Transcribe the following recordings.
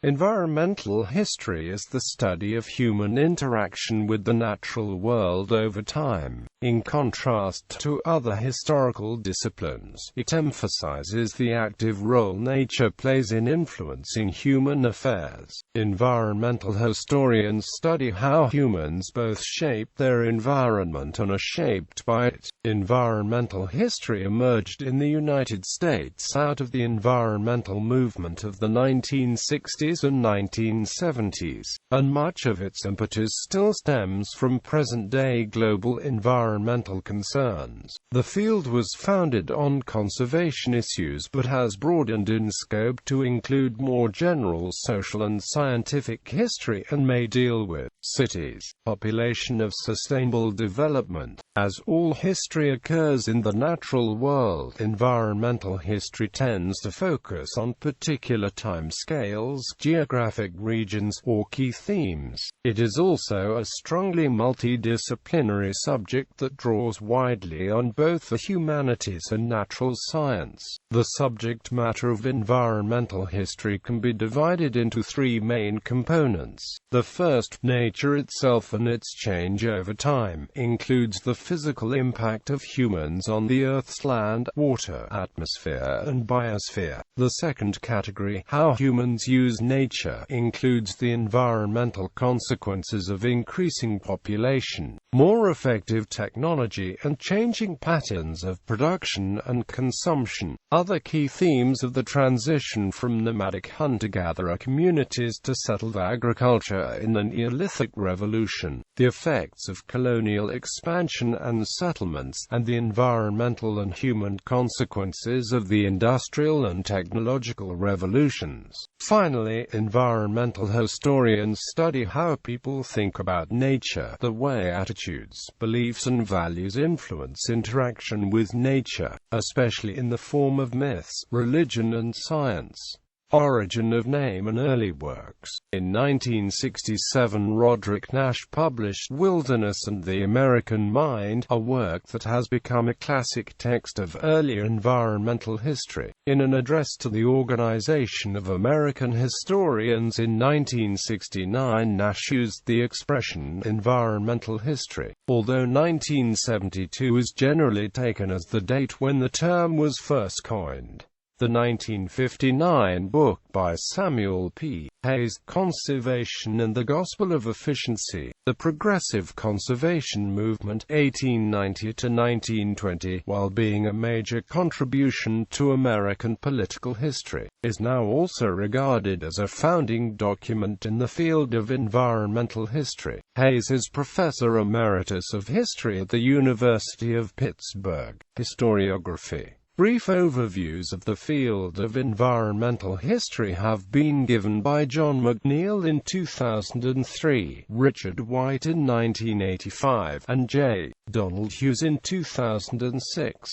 Environmental history is the study of human interaction with the natural world over time. In contrast to other historical disciplines, it emphasizes the active role nature plays in influencing human affairs. Environmental historians study how humans both shape their environment and are shaped by it. Environmental history emerged in the United States out of the environmental movement of the 1960s and 1970s, and much of its impetus still stems from present-day global environmental concerns. The field was founded on conservation issues but has broadened in scope to include more general social and scientific history and may deal with cities, population of sustainable development. As all history occurs in the natural world, environmental history tends to focus on particular timescales, geographic regions, or key themes. It is also a strongly multidisciplinary subject that draws widely on both the humanities and natural science. The subject matter of environmental history can be divided into three main components. The first, nature itself and its change over time, includes the physical impact of humans on the Earth's land, water, atmosphere, and biosphere. The second category, how humans use nature, includes the environmental consequences of increasing population, more effective technology, and changing patterns of production and consumption. Other key themes of the transition from nomadic hunter-gatherer communities to settled agriculture in the Neolithic Revolution, the effects of colonial expansion and settlements, and the environmental and human consequences of the industrial and technological revolutions. Finally, environmental historians study how people think about nature, the way attitudes, beliefs and values influence interaction with nature, especially in the form of myths, religion and science. Origin of name and early works. In 1967, Roderick Nash published Wilderness and the American Mind, a work that has become a classic text of early environmental history. In an address to the Organization of American Historians in 1969, Nash used the expression environmental history, although 1972 is generally taken as the date when the term was first coined. The 1959 book by Samuel P. Hayes, Conservation and the Gospel of Efficiency, The Progressive Conservation Movement, 1890 to 1920, while being a major contribution to American political history, is now also regarded as a founding document in the field of environmental history. Hayes is Professor Emeritus of History at the University of Pittsburgh. Historiography. Brief overviews of the field of environmental history have been given by John McNeill in 2003, Richard White in 1985, and J. Donald Hughes in 2006.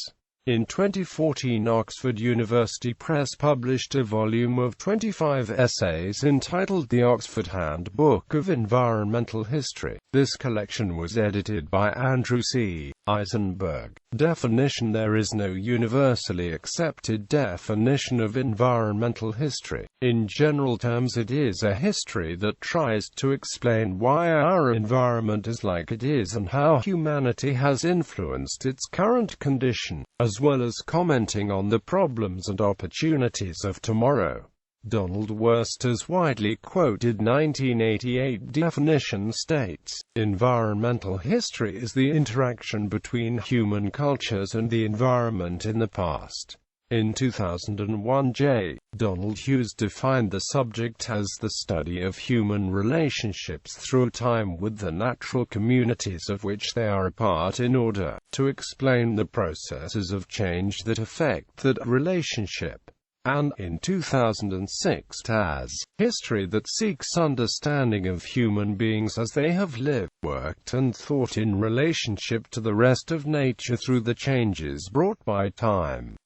In 2014, Oxford University Press published a volume of 25 essays entitled The Oxford Handbook of Environmental History. This collection was edited by Andrew C. Eisenberg. Definition. There is no universally accepted definition of environmental history. In general terms, it is a history that tries to explain why our environment is like it is and how humanity has influenced its current condition, as well as commenting on the problems and opportunities of tomorrow. Donald Worster's widely quoted 1988 definition states, environmental history is the interaction between human cultures and the environment in the past. In 2001, J. Donald Hughes defined the subject as the study of human relationships through time with the natural communities of which they are a part in order to explain the processes of change that affect that relationship. And, in 2006, as history that seeks understanding of human beings as they have lived, worked and thought in relationship to the rest of nature through the changes brought by time.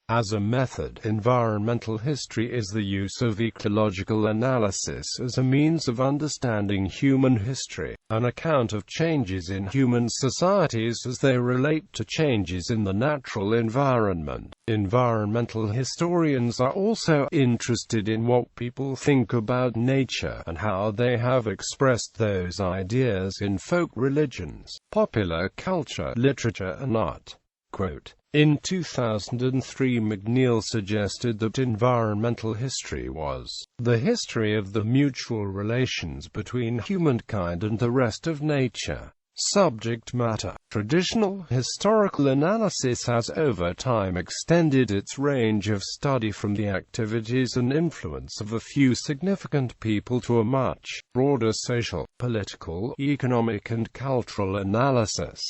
As a method, environmental history is the use of ecological analysis as a means of understanding human history, an account of changes in human societies as they relate to changes in the natural environment. Environmental historians are also interested in what people think about nature and how they have expressed those ideas in folk religions, popular culture, literature and art. Quote, in 2003, McNeil suggested that environmental history was the history of the mutual relations between humankind and the rest of nature. Subject matter. Traditional historical analysis has over time extended its range of study from the activities and influence of a few significant people to a much broader social, political, economic and cultural analysis.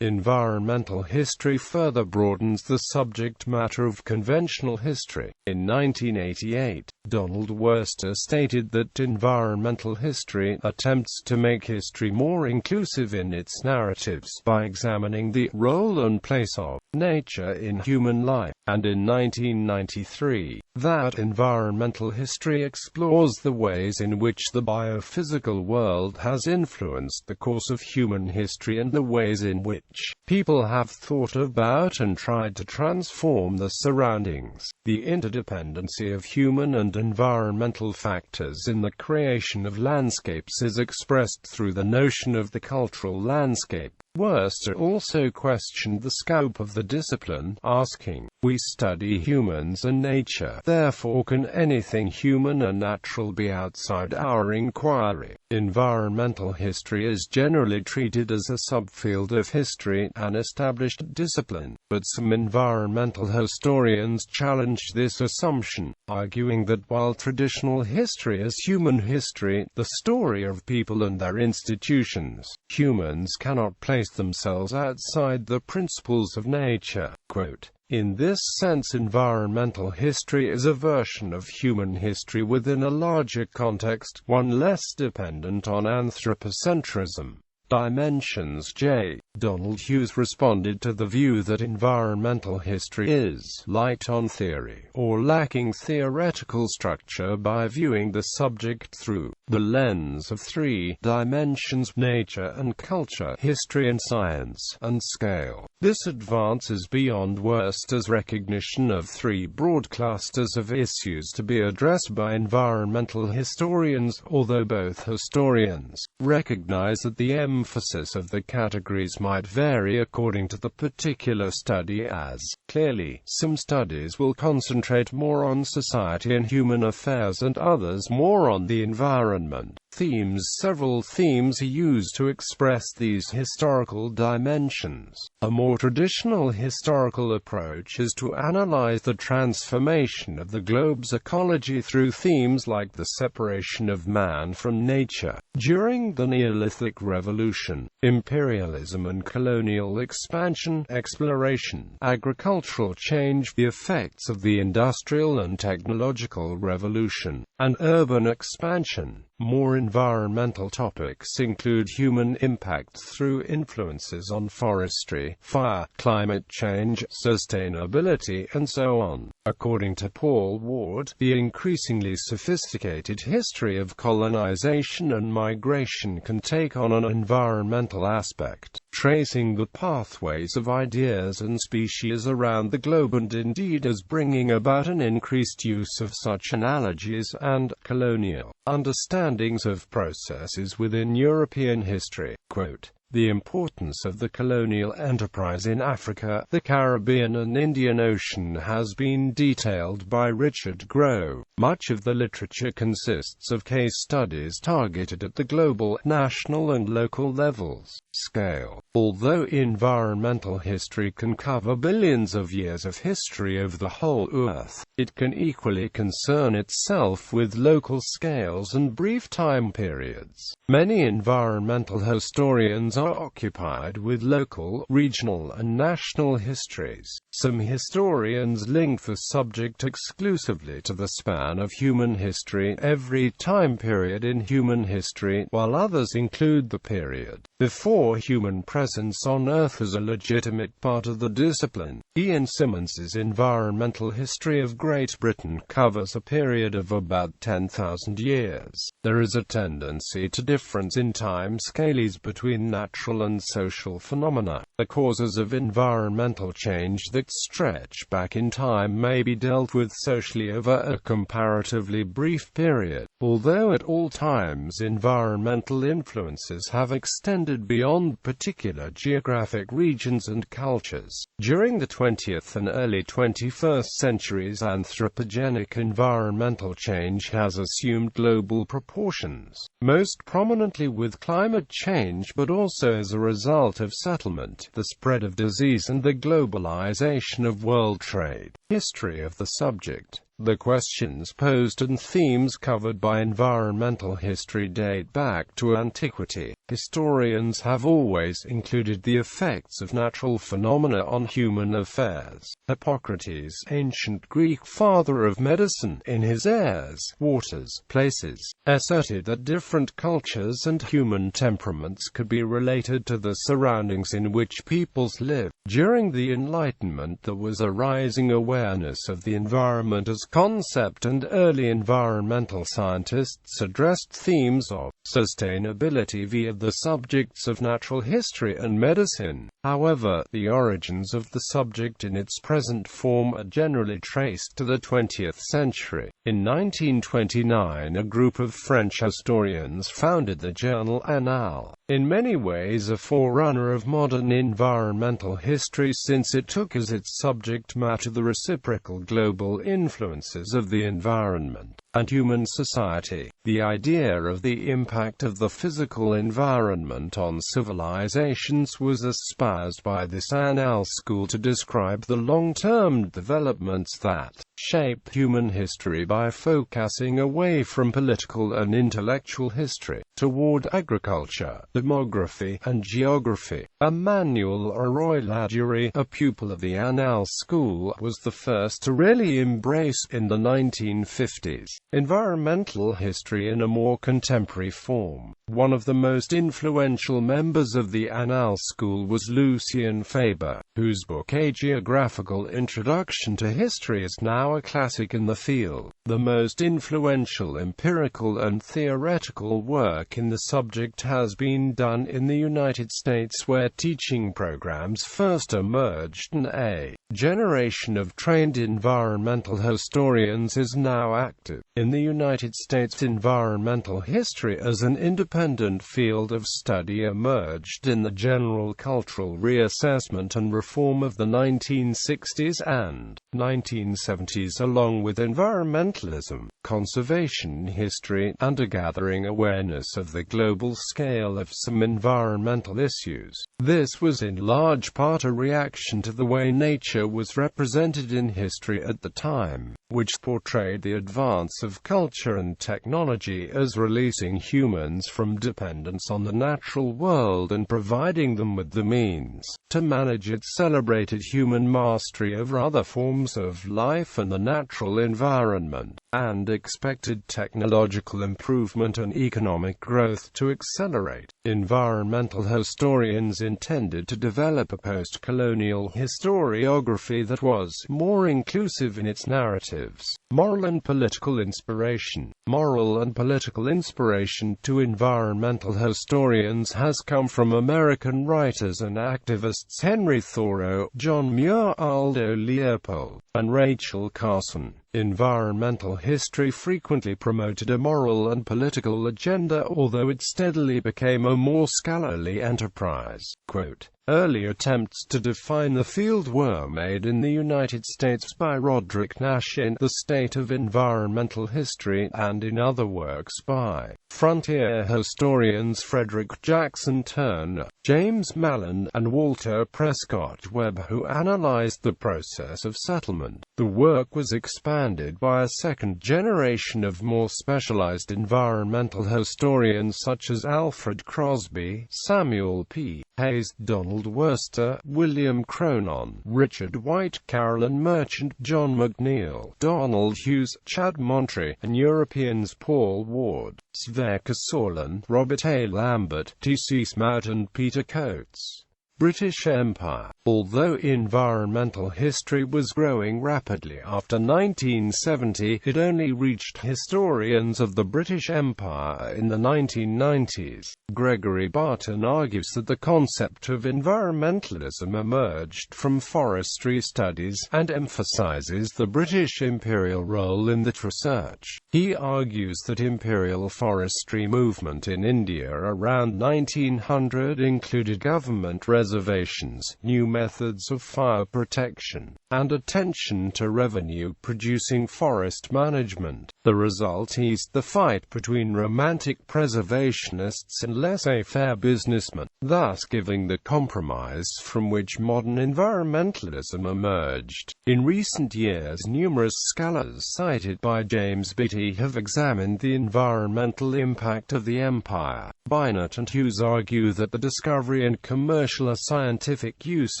Environmental history further broadens the subject matter of conventional history. In 1988, Donald Worster stated that environmental history attempts to make history more inclusive in its narratives by examining the role and place of nature in human life, and in 1993, that environmental history explores the ways in which the biophysical world has influenced the course of human history and the ways in which people have thought about and tried to transform the surroundings. The interdependency of human and environmental factors in the creation of landscapes is expressed through the notion of the cultural landscape. Worster also questioned the scope of the discipline, asking, "We study humans and nature, therefore can anything human and natural be outside our inquiry?" Environmental history is generally treated as a subfield of history, an established discipline, but some environmental historians challenge this assumption, arguing that while traditional history is human history, the story of people and their institutions, humans cannot place themselves outside the principles of nature. Quote, in this sense, environmental history is a version of human history within a larger context, one less dependent on anthropocentrism. Dimensions. J. Donald Hughes responded to the view that environmental history is light on theory, or lacking theoretical structure, by viewing the subject through the lens of three dimensions: nature and culture, history and science, and scale. This advances beyond Worster's recognition of three broad clusters of issues to be addressed by environmental historians, although both historians recognize that the emphasis of the categories might vary according to the particular study, as, clearly, some studies will concentrate more on society and human affairs and others more on the environment. Themes. Several themes are used to express these historical dimensions. A more traditional historical approach is to analyze the transformation of the globe's ecology through themes like the separation of man from nature during the Neolithic Revolution, imperialism and colonial expansion, exploration, agricultural change, the effects of the Industrial and Technological Revolution, and urban expansion. More environmental topics include human impact through influences on forestry, fire, climate change, sustainability, and so on. According to Paul Ward, the increasingly sophisticated history of colonization and migration can take on an environmental aspect, tracing the pathways of ideas and species around the globe, and indeed as bringing about an increased use of such analogies and colonial understandings of processes within European history. Quote, the importance of the colonial enterprise in Africa, the Caribbean and Indian Ocean has been detailed by Richard Grove. Much of the literature consists of case studies targeted at the global, national and local levels. Scale. Although environmental history can cover billions of years of history of the whole Earth, it can equally concern itself with local scales and brief time periods. Many environmental historians are occupied with local, regional and national histories. Some historians link the subject exclusively to the span of human history, every time period in human history, while others include the period before human presence on Earth as a legitimate part of the discipline. Ian Simmons's Environmental History of Great Britain covers a period of about 10,000 years. There is a tendency to difference in time scales between natural and social phenomena. The causes of environmental change that stretch back in time may be dealt with socially over a comparatively brief period, although at all times environmental influences have extended beyond particular geographic regions and cultures. During the 20th and early 21st centuries, anthropogenic environmental change has assumed global proportions, most prominently with climate change, but also as a result of settlement, the spread of disease and the globalization of world trade. History of the subject. The questions posed and themes covered by environmental history date back to antiquity. Historians have always included the effects of natural phenomena on human affairs. Hippocrates, ancient Greek father of medicine, in his Airs, Waters, Places, asserted that different cultures and human temperaments could be related to the surroundings in which peoples live. During the Enlightenment, there was a rising awareness of the environment as concept, and early environmental scientists addressed themes of sustainability via the subjects of natural history and medicine. However, the origins of the subject in its present form are generally traced to the 20th century. In 1929, a group of French historians founded the journal Annales, in many ways a forerunner of modern environmental history, since it took as its subject matter the reciprocal global influences of the environment and human society. The idea of the impact of the physical environment on civilizations was espoused by this Annales school to describe the long-term developments that shape human history by focusing away from political and intellectual history toward agriculture, demography, and geography. Emmanuel Aroy-Ladurie, a pupil of the Annales school, was the first to really embrace, in the 1950s, environmental history in a more contemporary form. One of the most influential members of the Annales school was Lucien Faber, whose book A Geographical Introduction to History is now a classic in the field. The most influential empirical and theoretical work in the subject has been done in the United States, where teaching programs first emerged, and a generation of trained environmental historians is now active. In the United States, environmental history as an independent field of study emerged in the general cultural reassessment and reform of the 1960s and 1970s, along with environmentalism, conservation history, and a gathering awareness of the global scale of some environmental issues. This was in large part a reaction to the way nature was represented in history at the time, which portrayed the advance of culture and technology as releasing humans from dependence on the natural world and providing them with the means to manage it. Celebrated human mastery over other forms of life and the natural environment, and expected technological improvement and economic growth to accelerate. Environmental historians intended to develop a post-colonial historiography that was more inclusive in its narratives. Moral and political inspiration. Moral and political inspiration to environmental historians has come from American writers and activists Henry Thoreau, John Muir, Aldo Leopold, and Rachel Carson. Environmental history frequently promoted a moral and political agenda, although it steadily became a more scholarly enterprise. Quote, Early attempts to define the field were made in the United States by Roderick Nash in The State of Environmental History, and in other works by frontier historians Frederick Jackson Turner, James Mallon, and Walter Prescott Webb, who analyzed the process of settlement. The work was expanded by a second generation of more specialized environmental historians such as Alfred Crosby, Samuel P. Hayes, Donald Worster, William Cronon, Richard White, Carolyn Merchant, John McNeill, Donald Hughes, Chad Montre, and Europeans Paul Ward, Sverker Sorlin, Robert A. Lambert, T.C. Smout, and Peter Coates. British Empire. Although environmental history was growing rapidly after 1970, it only reached historians of the British Empire in the 1990s. Gregory Barton argues that the concept of environmentalism emerged from forestry studies, and emphasizes the British imperial role in that research. He argues that imperial forestry movement in India around 1900 included government reservations, new methods of fire protection, and attention to revenue-producing forest management. The result eased the fight between romantic preservationists and laissez-faire businessmen, thus giving the compromise from which modern environmentalism emerged. In recent years, numerous scholars cited by James Beattie have examined the environmental impact of the empire. Bynett and Hughes argue that the discovery and commercial scientific use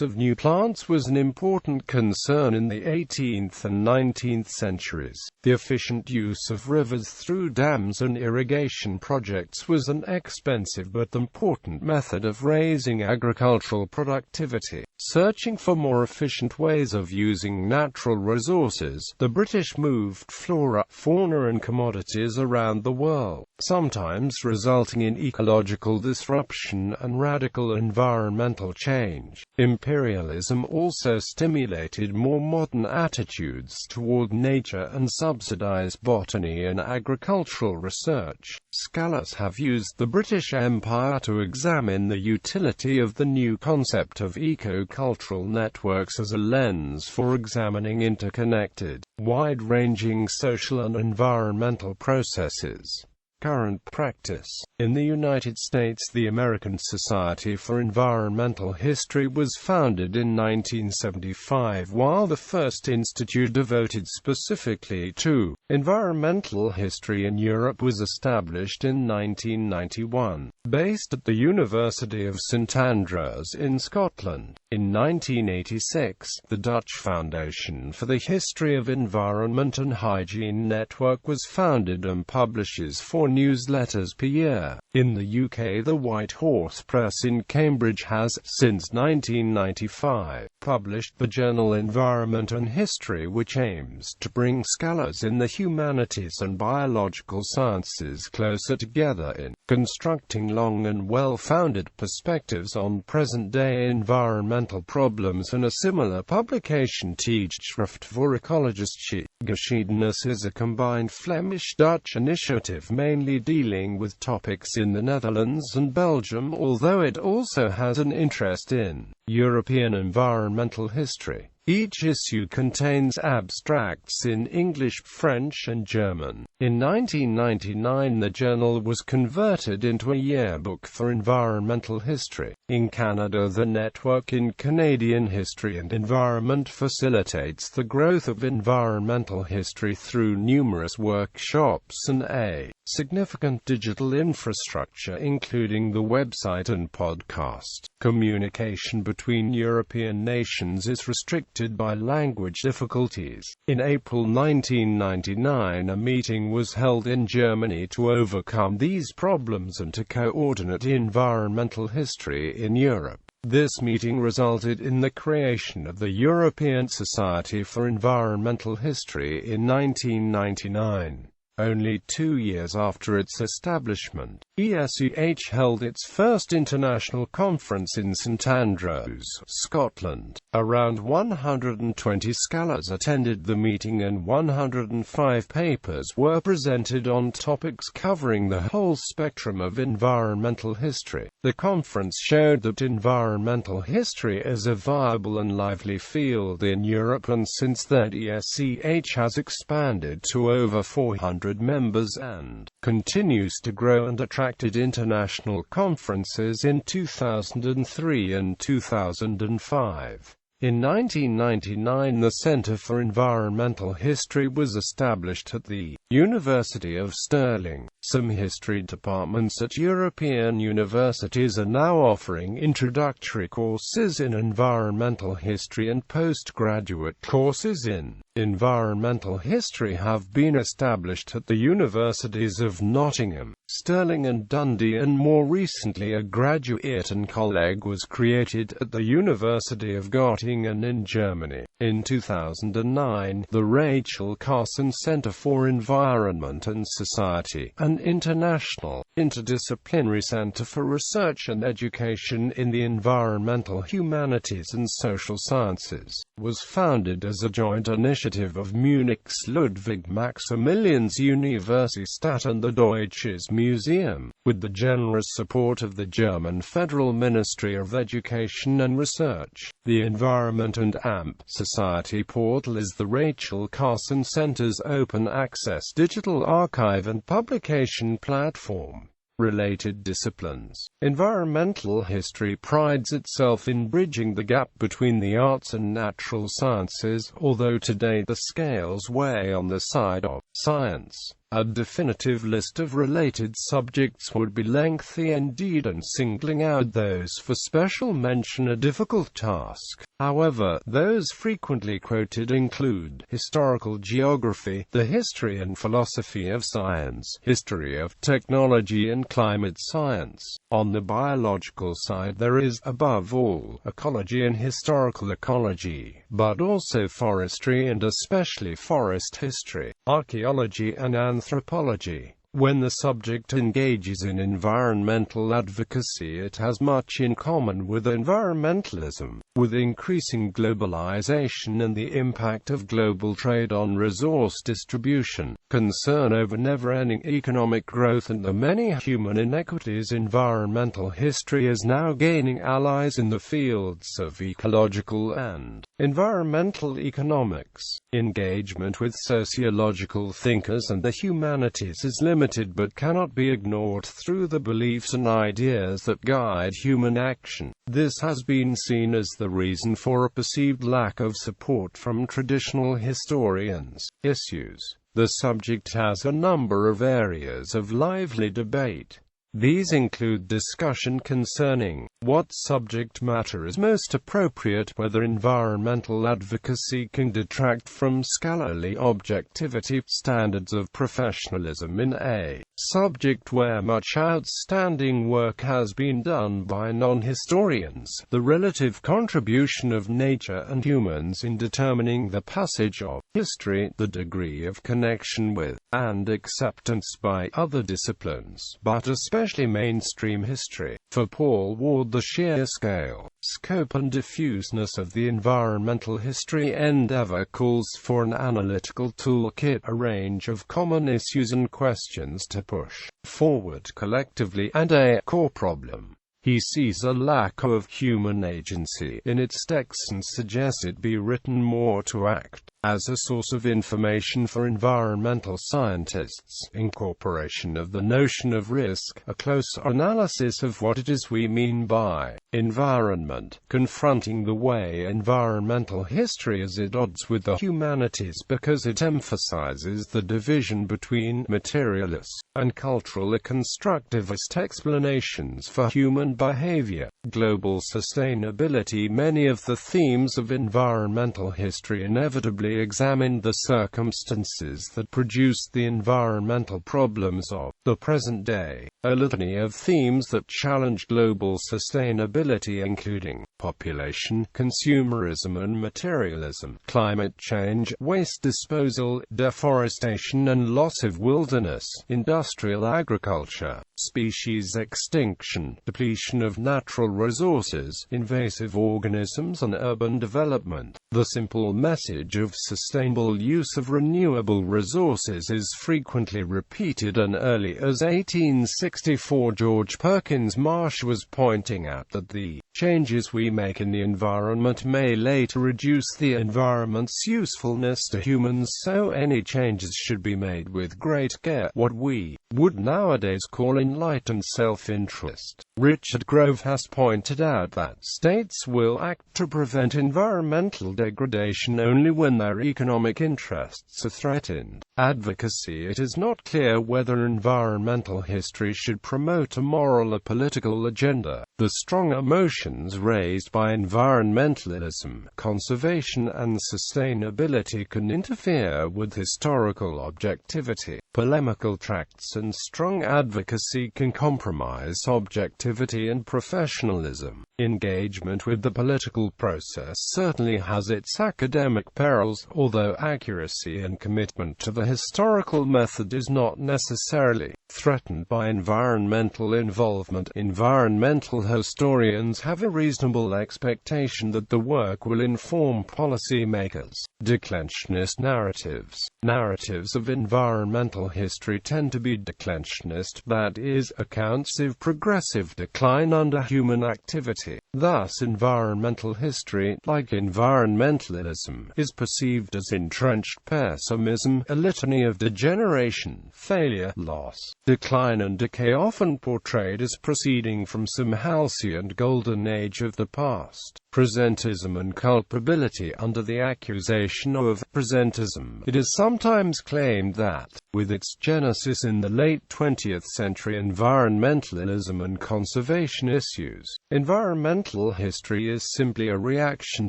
of new plants was an important concern in the 18th and 19th centuries. The efficient use of rivers through dams and irrigation projects was an expensive but important method of raising agricultural productivity. Searching for more efficient ways of using natural resources, the British moved flora, fauna and commodities around the world, sometimes resulting in ecological disruption and radical environmental change. Imperialism also stimulated more modern attitudes toward nature and subsidized botany and agricultural research. Scholars have used the British Empire to examine the utility of the new concept of eco-cultural networks as a lens for examining interconnected, wide-ranging social and environmental processes. Current practice. In the United States, the American Society for Environmental History was founded in 1975, while the first institute devoted specifically to environmental history in Europe was established in 1991, based at the University of St Andrews in Scotland. In 1986, the Dutch Foundation for the History of Environment and Hygiene Network was founded and publishes 4 newsletters per year. In the UK, the White Horse Press in Cambridge has, since 1995, published the journal Environment and History, which aims to bring scholars in the humanities and biological sciences closer together in constructing long and well-founded perspectives on present-day environmental problems. And a similar publication, Tijdschrift voor Ecologische Geschiedenis, is a combined Flemish-Dutch initiative mainly dealing with topics in the Netherlands and Belgium, although it also has an interest in European environmental history. Each issue contains abstracts in English, French, and German. In 1999, the journal was converted into a yearbook for environmental history. In Canada, the Network in Canadian History and Environment facilitates the growth of environmental history through numerous workshops and a significant digital infrastructure, including the website and podcast. Communication between European nations is restricted by language difficulties. In April 1999, a meeting was held in Germany to overcome these problems and to coordinate environmental history in Europe. This meeting resulted in the creation of the European Society for Environmental History in 1999. Only 2 years after its establishment, ESEH held its first international conference in St Andrews, Scotland. Around 120 scholars attended the meeting and 105 papers were presented on topics covering the whole spectrum of environmental history. The conference showed that environmental history is a viable and lively field in Europe, and since then ESEH has expanded to over 400 members and continues to grow, and attracted international conferences in 2003 and 2005. In 1999, the Centre for Environmental History was established at the University of Stirling. Some history departments at European universities are now offering introductory courses in environmental history, and postgraduate courses in environmental history have been established at the universities of Nottingham, Stirling and Dundee, and more recently a graduate college was created at the University of Göttingen in Germany. In 2009, the Rachel Carson Center for Environment and Society, an international, interdisciplinary center for research and education in the environmental humanities and social sciences, was founded as a joint initiative of Munich's Ludwig Maximilians Universität and the Deutsches Museum, with the generous support of the German Federal Ministry of Education and Research. The Environment and AMP Society portal is the Rachel Carson Center's open-access digital archive and publication platform. Related disciplines. Environmental history prides itself in bridging the gap between the arts and natural sciences, although today the scales weigh on the side of science. A definitive list of related subjects would be lengthy indeed, and singling out those for special mention a difficult task. However, those frequently quoted include historical geography, the history and philosophy of science, history of technology and climate science. On the biological side there is, above all, ecology and historical ecology, but also forestry and especially forest history, archaeology and anthropology. When the subject engages in environmental advocacy, it has much in common with environmentalism. With increasing globalization and the impact of global trade on resource distribution, concern over never-ending economic growth and the many human inequities, environmental history is now gaining allies in the fields of ecological and environmental economics. Engagement with sociological thinkers and the humanities is limited but cannot be ignored through the beliefs and ideas that guide human action. This has been seen as the reason for a perceived lack of support from traditional historians. Issues. The subject has a number of areas of lively debate. These include discussion concerning what subject matter is most appropriate, whether environmental advocacy can detract from scholarly objectivity, standards of professionalism in a subject where much outstanding work has been done by non-historians, the relative contribution of nature and humans in determining the passage of history, the degree of connection with and acceptance by other disciplines, but especially mainstream history. For Paul Ward, the sheer scale, scope and diffuseness of the environmental history endeavor calls for an analytical toolkit, a range of common issues and questions to push forward collectively, and a core problem. He sees a lack of human agency in its text and suggests it be written more to act as a source of information for environmental scientists. Incorporation of the notion of risk, a closer analysis of what it is we mean by environment, confronting the way environmental history is at odds with the humanities because it emphasizes the division between materialist and cultural constructivist explanations for human behavior. Global sustainability. Many of the themes of environmental history inevitably examined the circumstances that produced the environmental problems of the present day. a litany of themes that challenge global sustainability, including population, consumerism and materialism, climate change, waste disposal, deforestation and loss of wilderness, industrial agriculture, species extinction, depletion of natural resources, invasive organisms and urban development. The simple message of sustainable use of renewable resources is frequently repeated, and early as 1864 George Perkins Marsh was pointing out that the changes we make in the environment may later reduce the environment's usefulness to humans, so any changes should be made with great care, what we would nowadays call enlightened self-interest. Richard Grove has pointed out that states will act to prevent environmental degradation only when their economic interests are threatened. Advocacy. It is not clear whether environmental history should promote a moral or political agenda. The strong emotions raised by environmentalism, conservation and sustainability can interfere with historical objectivity. Polemical tracts and strong advocacy can compromise objectivity and professionalism. Engagement with the political process certainly has its academic perils, although accuracy and commitment to the historical method is not necessarily threatened by environmental involvement. Environmental historians have a reasonable expectation that the work will inform policymakers. Declensionist narratives. Narratives of environmental history tend to be declensionist, that is, accounts of progressive decline under human activity. Thus, environmental history, like environmentalism, is perceived as entrenched pessimism, a litany of degeneration, failure, loss, decline and decay, often portrayed as proceeding from some halcyon golden age of the past. Presentism and culpability. Under the accusation of presentism, it is sometimes claimed that, with its genesis in the late 20th century, environmentalism and conservation issues, environmental history is simply a reaction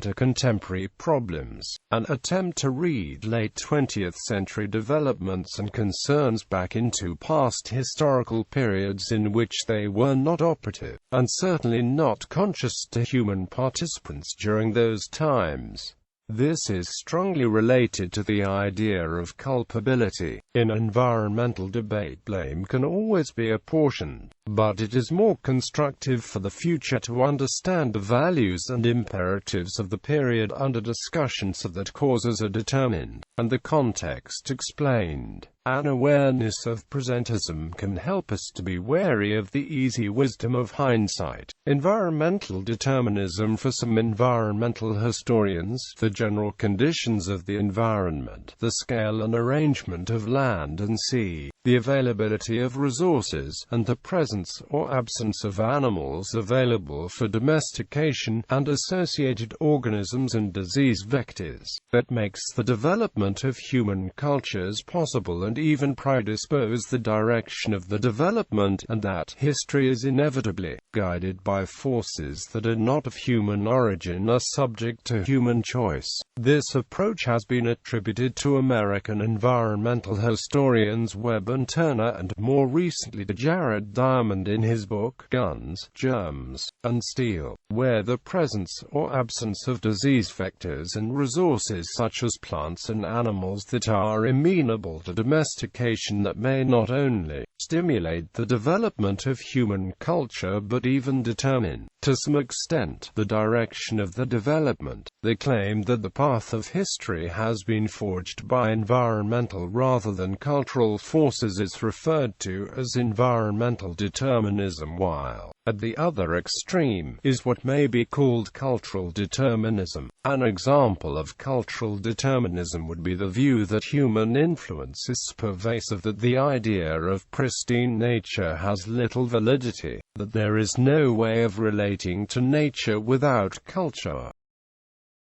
to contemporary problems, an attempt to read late 20th century developments and concerns back into past historical periods in which they were not operative, and certainly not conscious to human participants during those times. This is strongly related to the idea of culpability. In environmental debate, blame can always be apportioned, but it is more constructive for the future to understand the values and imperatives of the period under discussion so that causes are determined, and the context explained. An awareness of presentism can help us to be wary of the easy wisdom of hindsight. Environmental determinism. For some environmental historians, the general conditions of the environment, the scale and arrangement of land and sea, the availability of resources, and the presence or absence of animals available for domestication, and associated organisms and disease vectors, that makes the development of human cultures possible and even predispose the direction of the development, and that history is inevitably guided by forces that are not of human origin, are subject to human choice. This approach has been attributed to American environmental historians Webb and Turner, and more recently to Jared Diamond in his book Guns, Germs, and Steel, where the presence or absence of disease vectors and resources such as plants and animals that are amenable to domestication that may not only stimulate the development of human culture but even determine, to some extent, the direction of the development. They claim that the path of history has been forged by environmental rather than cultural forces is referred to as environmental determinism, while, at the other extreme, is what may be called cultural determinism. An example of cultural determinism would be the view that human influence is so pervasive that the idea of pristine nature has little validity, that there is no way of relating to nature without culture.